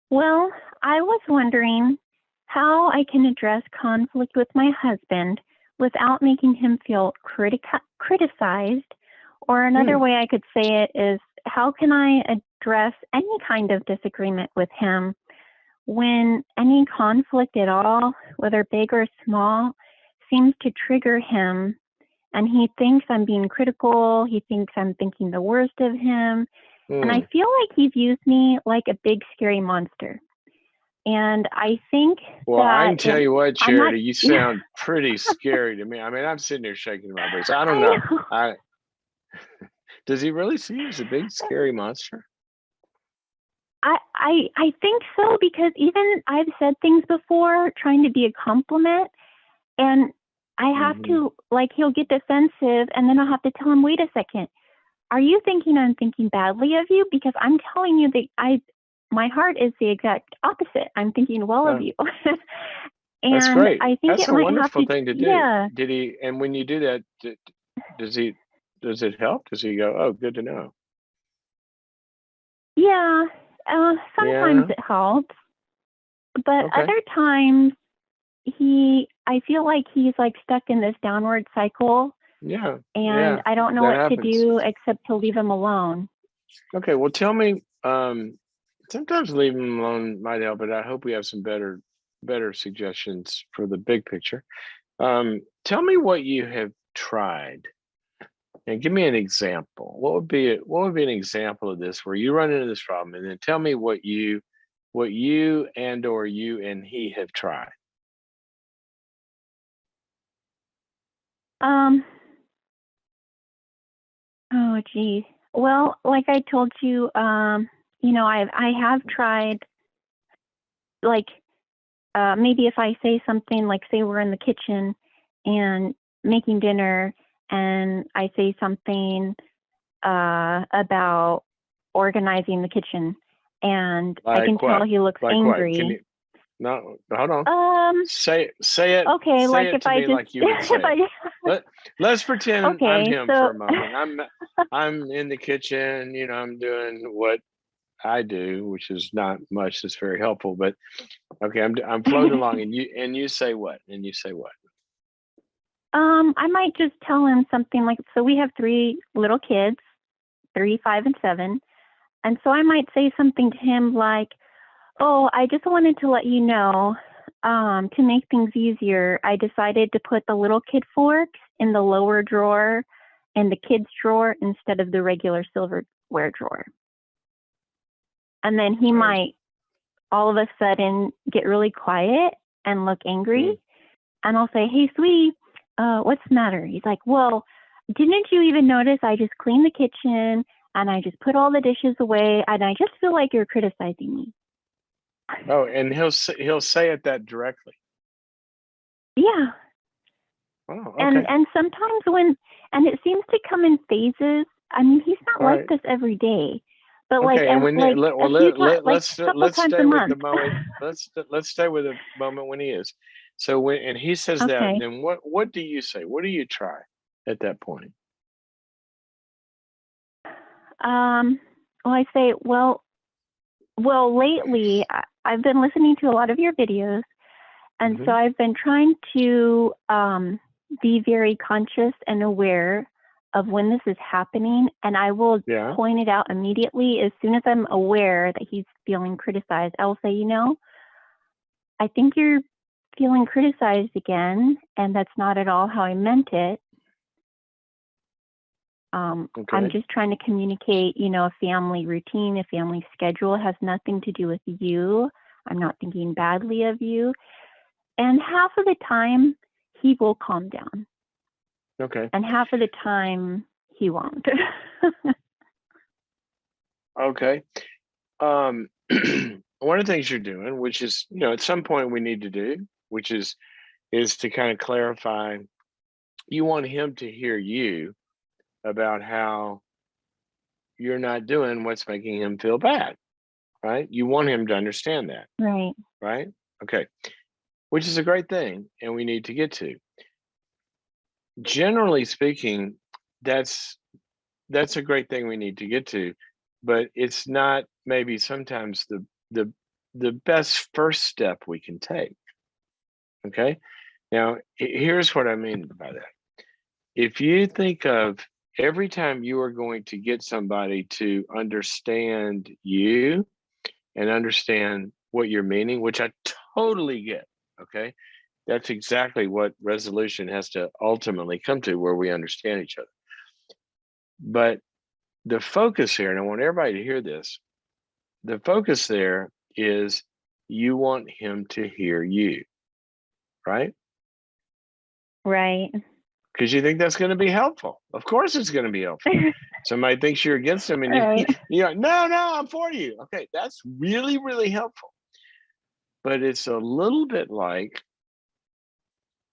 Well, I was wondering how I can address conflict with my husband without making him feel criticized. Or another Hmm. way I could say it is, how can I address any kind of disagreement with him when any conflict at all, whether big or small, seems to trigger him and he thinks I'm being critical, he thinks I'm thinking the worst of him, and I Hmm. feel like he views me like a big scary monster. And I think Well, I that can tell you what, I'm not. Charity, you sound pretty scary to me. I mean, I'm sitting there shaking my boots. I don't I know. know. I Does he really see you as a big scary monster? I think so because even I've said things before trying to be a compliment, and I have Hmm. to, like, he'll get defensive, and then I'll have to tell him, wait a second, are you thinking I'm thinking badly of you? Because I'm telling you that my heart is the exact opposite. I'm thinking well of Oh, you. that's And great. I think That's it a might have wonderful to, thing to do. yeah, Did he? And when you do that, does he? Does it help? Does he go, "Oh, good to know"? yeah. Sometimes Yeah. it helps, but Okay. other times I feel like he's like stuck in this downward cycle, Yeah. and Yeah. I don't know That what to happens. do except to leave him alone. Okay. Well, tell me. Sometimes leaving him alone might help, but I hope we have some better suggestions for the big picture. Tell me what you have tried and give me an example. What would be an example of this where you run into this problem, and then tell me what you and or you and he have tried. Um, oh geez. Well, like I told you, I have tried, like, maybe if I say something, like, say we're in the kitchen and making dinner, and I say something about organizing the kitchen, and I can Like tell what? he looks Like what? Can angry. you no, hold on. Um, okay, Say like it if to I me just like you would if say I it. Let let's pretend I'm okay, him for so a moment. I'm in the kitchen, I'm doing what I do, which is not much that's very helpful, but okay, I'm floating along and you say what? And you say what? I might just tell him something like, so we have three little kids, 3, 5, and 7, and so I might say something to him like, "Oh, I just wanted to let you know, to make things easier, I decided to put the little kid forks in the lower drawer in the kids drawer instead of the regular silverware drawer." And then he Oh, might all of a sudden get really quiet and look angry. mm. And I'll say, "Hey, sweetie, what's the matter?" He's like, "Well, didn't you even notice I just cleaned the kitchen and I just put all the dishes away and I just feel like you're criticizing me." Oh, and he'll say it that directly. Yeah. Oh, And okay. sometimes and it seems to come in phases. I mean, he's not All like right. this every day, but like Okay, and when like a well few let, times, let like let's a couple let's times a stay with the month. moment. Let's stay with the moment when he is. So when and he says that, Okay. then what do you say? What do you try at that point? Um, well, I say, lately I've been listening to a lot of your videos, and so Hmm. I've been trying to be very conscious and aware of when this is happening, and I will Yeah. point it out immediately as soon as I'm aware that he's feeling criticized. I will say, I think you're feeling criticized again, and that's not at all how I meant it. I'm Okay. just trying to communicate, a family routine, a family schedule has nothing to do with you. I'm not thinking badly of you. And half of the time, he will calm down, Okay. and half of the time, he won't. Okay. One of the things you're doing, which is, at some point we need to do, which is to kind of clarify. You want him to hear you about how you're not doing what's making him feel bad, right? You want him to understand that, Right. right? Okay. Which is a great thing, and we need to get to. Generally speaking, that's that's a great thing we need to get to, but it's not maybe sometimes the the best first step we can take. Okay. Now, here's what I mean by that. If you think of every time you are going to get somebody to understand you and understand what you're meaning, which I totally get, okay? That's exactly what resolution has to ultimately come to, where we understand each other. But the focus here, and I want everybody to hear this, the focus there is you want him to hear you, right? Right. Because you think that's going to be helpful. Of course, it's going to be helpful. Somebody thinks you're against them, and Right. you're like, no, I'm for you. Okay, that's really, really helpful. But it's a little bit like,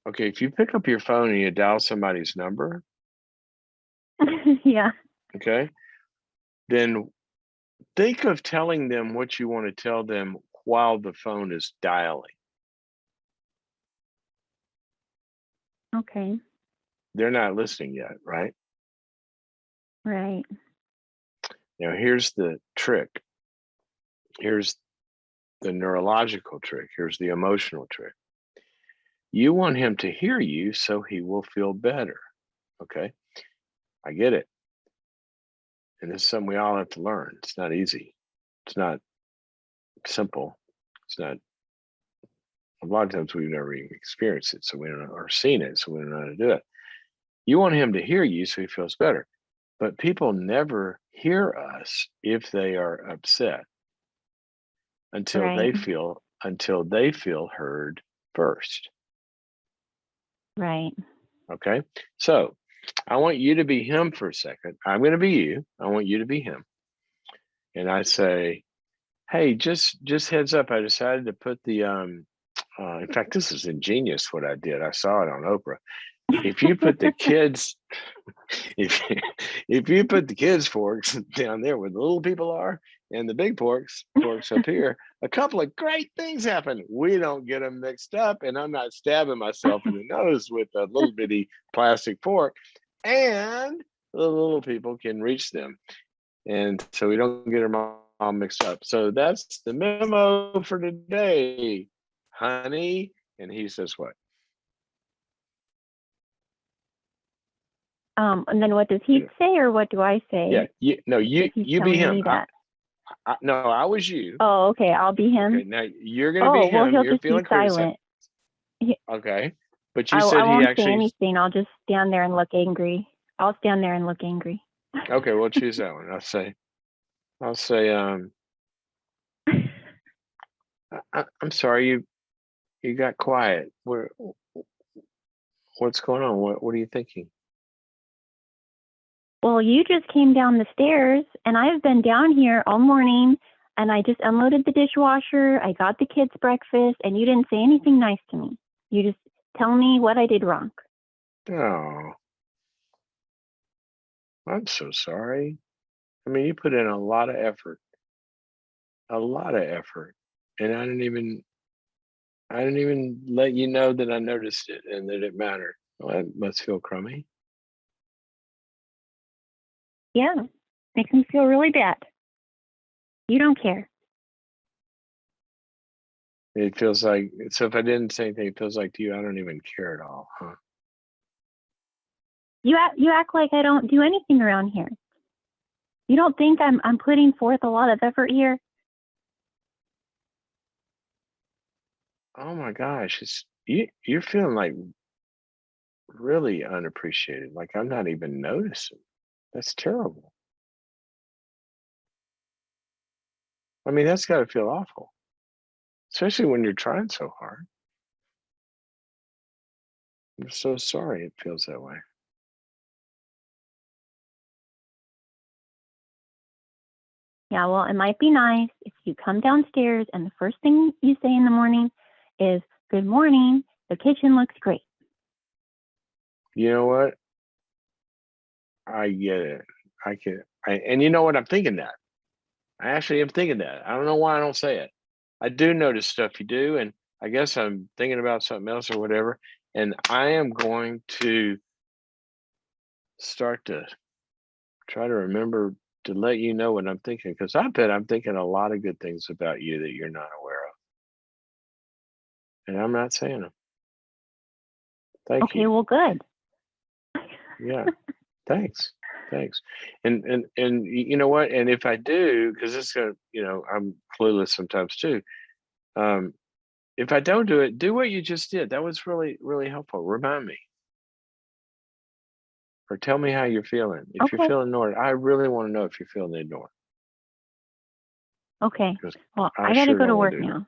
okay, if you pick up your phone and you dial somebody's number, Yeah. okay, then think of telling them what you want to tell them while the phone is dialing. Okay. They're not listening yet, right? Right. Now, here's the trick. Here's the neurological trick. Here's the emotional trick. You want him to hear you so he will feel better. Okay. I get it. And it's something we all have to learn. It's not easy. It's not simple. It's not, a lot of times we've never even experienced it. So we don't know, or seen it. So we don't know how to do it. You want him to hear you so he feels better. But people never hear us if they are upset Right. until they feel heard first. Right. Okay. So I want you to be him for a second. I'm going to be you. I want you to be him. And I say, hey, just heads up. I decided to put the in fact, this is ingenious what I did. I saw it on Oprah. If you put the kids, if if you put the kids' forks down there where the little people are and the big forks up here, a couple of great things happen. We don't get them mixed up, and I'm not stabbing myself in the nose with a little bitty plastic fork, and the little people can reach them, and so we don't get them all mixed up. So that's the memo for today, honey. And he says what? And then what does he say, or what do I say? Yeah, you be him. That. No, I was you. Oh, okay. I'll be him. Okay, now you're gonna be him. Well, he'll You're just be feeling silent. Okay, but you I said he won't say actually. anything. I'll just stand there and look angry. I'll stand there and look angry. Okay, we'll choose that one. I'll say, I'm sorry, you got quiet. What's going on? What are you thinking? Well, you just came down the stairs, and I've been down here all morning, and I just unloaded the dishwasher. I got the kids breakfast, and you didn't say anything nice to me. You just tell me what I did wrong. Oh, I'm so sorry. I mean, you put in a lot of effort, and I didn't even let you know that I noticed it and that it mattered. Well, that must feel crummy. Yeah, makes me feel really bad. You don't care. It feels like, so if I didn't say anything, it feels like to you, I don't even care at all, huh? You act like I don't do anything around here. You don't think I'm putting forth a lot of effort here? Oh my gosh, you're feeling like really unappreciated. Like I'm not even noticing. That's terrible. I mean, that's got to feel awful, especially when you're trying so hard. I'm so sorry it feels that way. Yeah, well, it might be nice if you come downstairs and the first thing you say in the morning is, "Good morning, the kitchen looks great." You know what? I get it. And you know what? I'm thinking that. I actually am thinking that. I don't know why I don't say it. I do notice stuff you do, and I guess I'm thinking about something else or whatever. And I am going to start to try to remember to let you know what I'm thinking, because I bet I'm thinking a lot of good things about you that you're not aware and I'm not saying them. Thank Okay, you. well, good. Yeah. Thanks. Thanks. And you know what? And if I do, because it's gonna, I'm clueless sometimes too. Um, if I don't do it, do what you just did. That was really, really helpful. Remind me or tell me how you're feeling. If you're Okay. feeling ignored, I really want to know if you're feeling ignored Okay. because Well, I I got to sure go don't to want work to do now.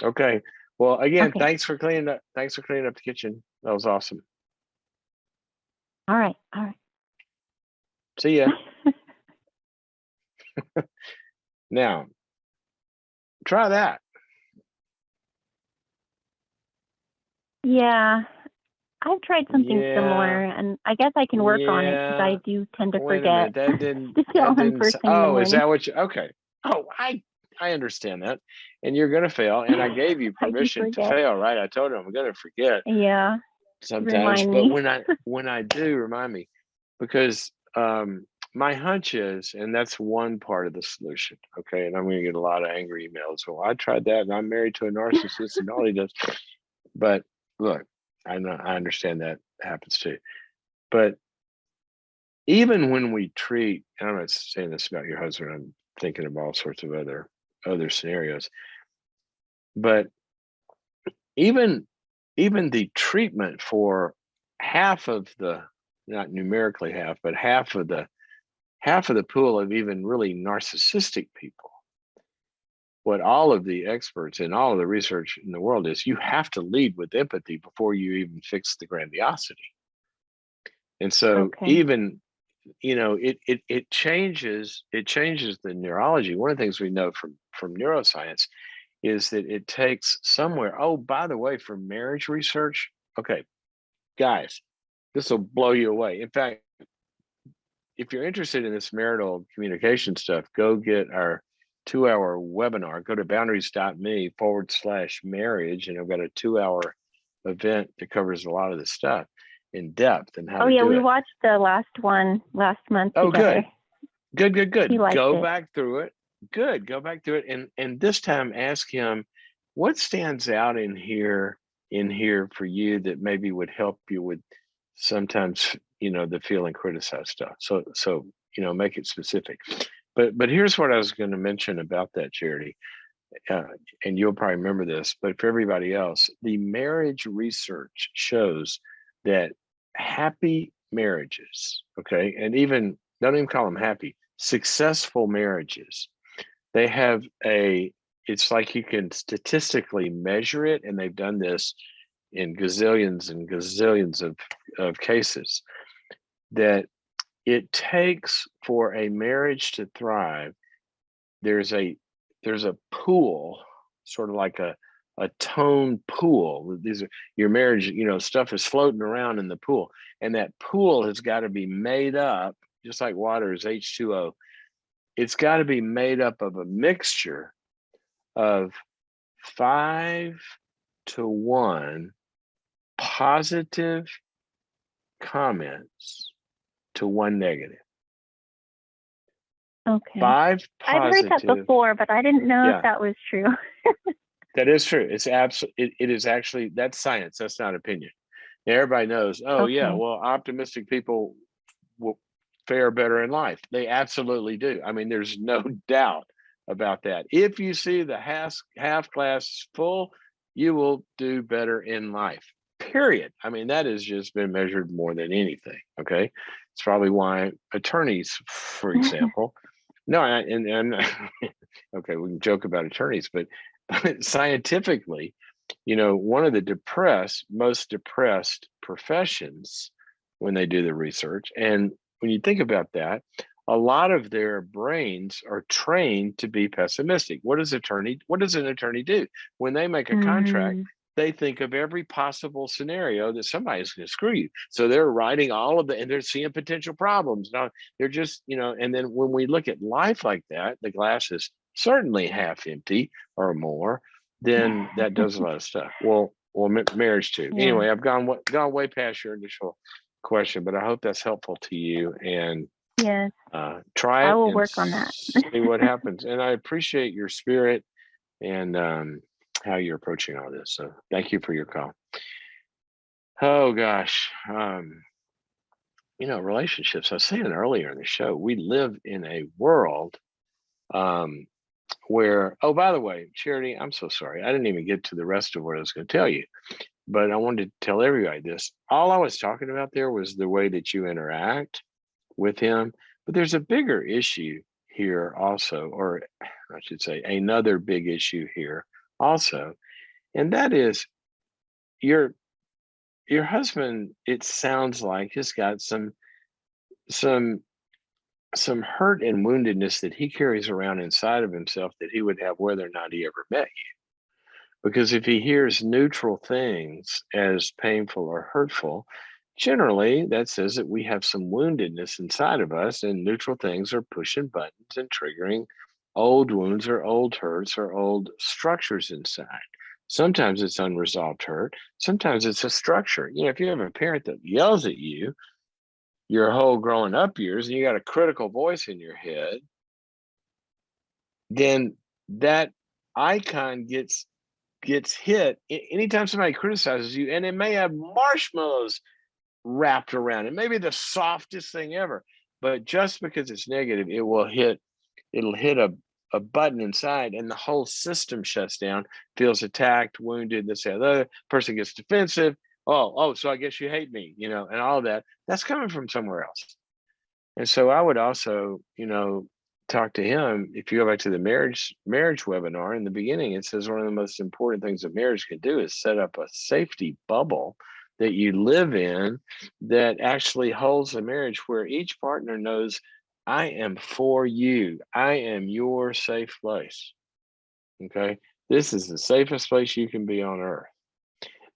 that. Okay. Well, again, Okay. thanks for cleaning up. Thanks for cleaning up the kitchen. That was awesome. All right. All right. See ya. Now, try that. Yeah. I've tried something Yeah. similar, and I guess I can work on it because I Yeah. do tend to Wait a forget minute. That didn't to tell that him didn't first thing in the oh, is morning. that what you okay. Oh, I understand that. And you're gonna fail. And I gave you I do permission to forget. fail, right? I told you I'm gonna forget Yeah. sometimes, Remind but me. when I do, remind me. Because my hunch is, and that's one part of the solution. Okay. And I'm gonna get a lot of angry emails. Well, I tried that and I'm married to a narcissist and all he does. But look, I know I understand that happens too. But even when we treat, and I'm not saying this about your husband, I'm thinking of all sorts of other scenarios, but even even the treatment for half of the, not numerically half, but half of the pool of even really narcissistic people, what all of the experts and all of the research in the world is, you have to lead with empathy before you even fix the grandiosity. And so Okay. even it changes the neurology. One of the things we know from neuroscience is that it takes somewhere, oh, by the way, for marriage research, okay, guys, this will blow you away. In fact, if you're interested in this marital communication stuff, go get our 2-hour webinar. Go to boundaries.me/marriage, and I've got a 2-hour event that covers a lot of this stuff in depth and how Oh to yeah, do we it. watched the last one last month Oh, together. good. Good, good, He good. liked Go it. back through it. Good. Go back through it. And this time ask him what stands out in here for you that maybe would help you with sometimes, the feeling criticized stuff. So make it specific. But here's what I was going to mention about that, Charity. Uh, and you'll probably remember this, but for everybody else, the marriage research shows that happy marriages, okay, and even don't even call them happy, successful marriages, they have it's like you can statistically measure it, and they've done this in gazillions and gazillions of cases, that it takes for a marriage to thrive, there's a there's a pool, sort of like a tone pool. These are your marriage, stuff is floating around in the pool, and that pool has got to be made up, just like water is H2O. It's got to be made up of a mixture of 5 to 1 positive comments to 1 negative. Okay. Five I'd heard that positive, before, but I didn't know if yeah. that was true. That is true. It is actually, that's science. That's not opinion. Now, everybody knows, oh yeah, Okay. well, optimistic people will fare better in life. They absolutely do. I mean, there's no doubt about that. If you see the half glass full, you will do better in life. Period. I mean, that has just been measured more than anything. Okay. It's probably why attorneys, for example, no, and okay, we can joke about attorneys, but scientifically, one of the most depressed professions when they do the research. And when you think about that, a lot of their brains are trained to be pessimistic. What does an attorney do? When they make a contract, Mm. they think of every possible scenario that somebody's going to screw you. So they're writing and they're seeing potential problems. Now they're just, and then when we look at life like that, the glass is certainly half empty or more, then that does a lot of stuff. Well, marriage too. Yeah. Anyway, I've gone way past your initial question, but I hope that's helpful to you. And Yes. try I it will and work on that. see what happens. And I appreciate your spirit. And how you're approaching all this. So thank you for your call. Oh gosh. Relationships. I was saying earlier in the show, we live in a world um, where, oh, by the way, Charity, I'm so sorry. I didn't even get to the rest of what I was going to tell you, but I wanted to tell everybody this. All I was talking about there was the way that you interact with him. But there's a bigger issue here also, or I should say, another big issue here also, and that is your your husband. It sounds like has got some some hurt and woundedness that he carries around inside of himself that he would have whether or not he ever met you. Because if he hears neutral things as painful or hurtful, generally that says that we have some woundedness inside of us, and neutral things are pushing buttons and triggering old wounds or old hurts or old structures inside. Sometimes it's unresolved hurt, sometimes it's a structure. If you have a parent that yells at you your whole growing up years and you got a critical voice in your head, then that icon gets hit anytime somebody criticizes you, and it may have marshmallows wrapped around it, maybe the softest thing ever, but just because it's negative, it'll hit a button inside, and the whole system shuts down, feels attacked, wounded, this and the other person gets defensive. Oh, so I guess you hate me, and all of that's coming from somewhere else. And so I would also, talk to him. If you go back to the marriage webinar in the beginning, it says one of the most important things that marriage can do is set up a safety bubble that you live in that actually holds the marriage where each partner knows I am for you. I am your safe place. Okay. This is the safest place you can be on earth.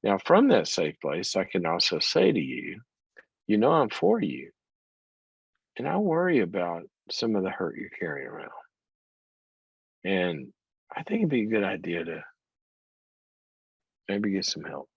Now, from that safe place, I can also say to you, I'm for you. And I worry about some of the hurt you're carrying around. And I think it'd be a good idea to maybe get some help.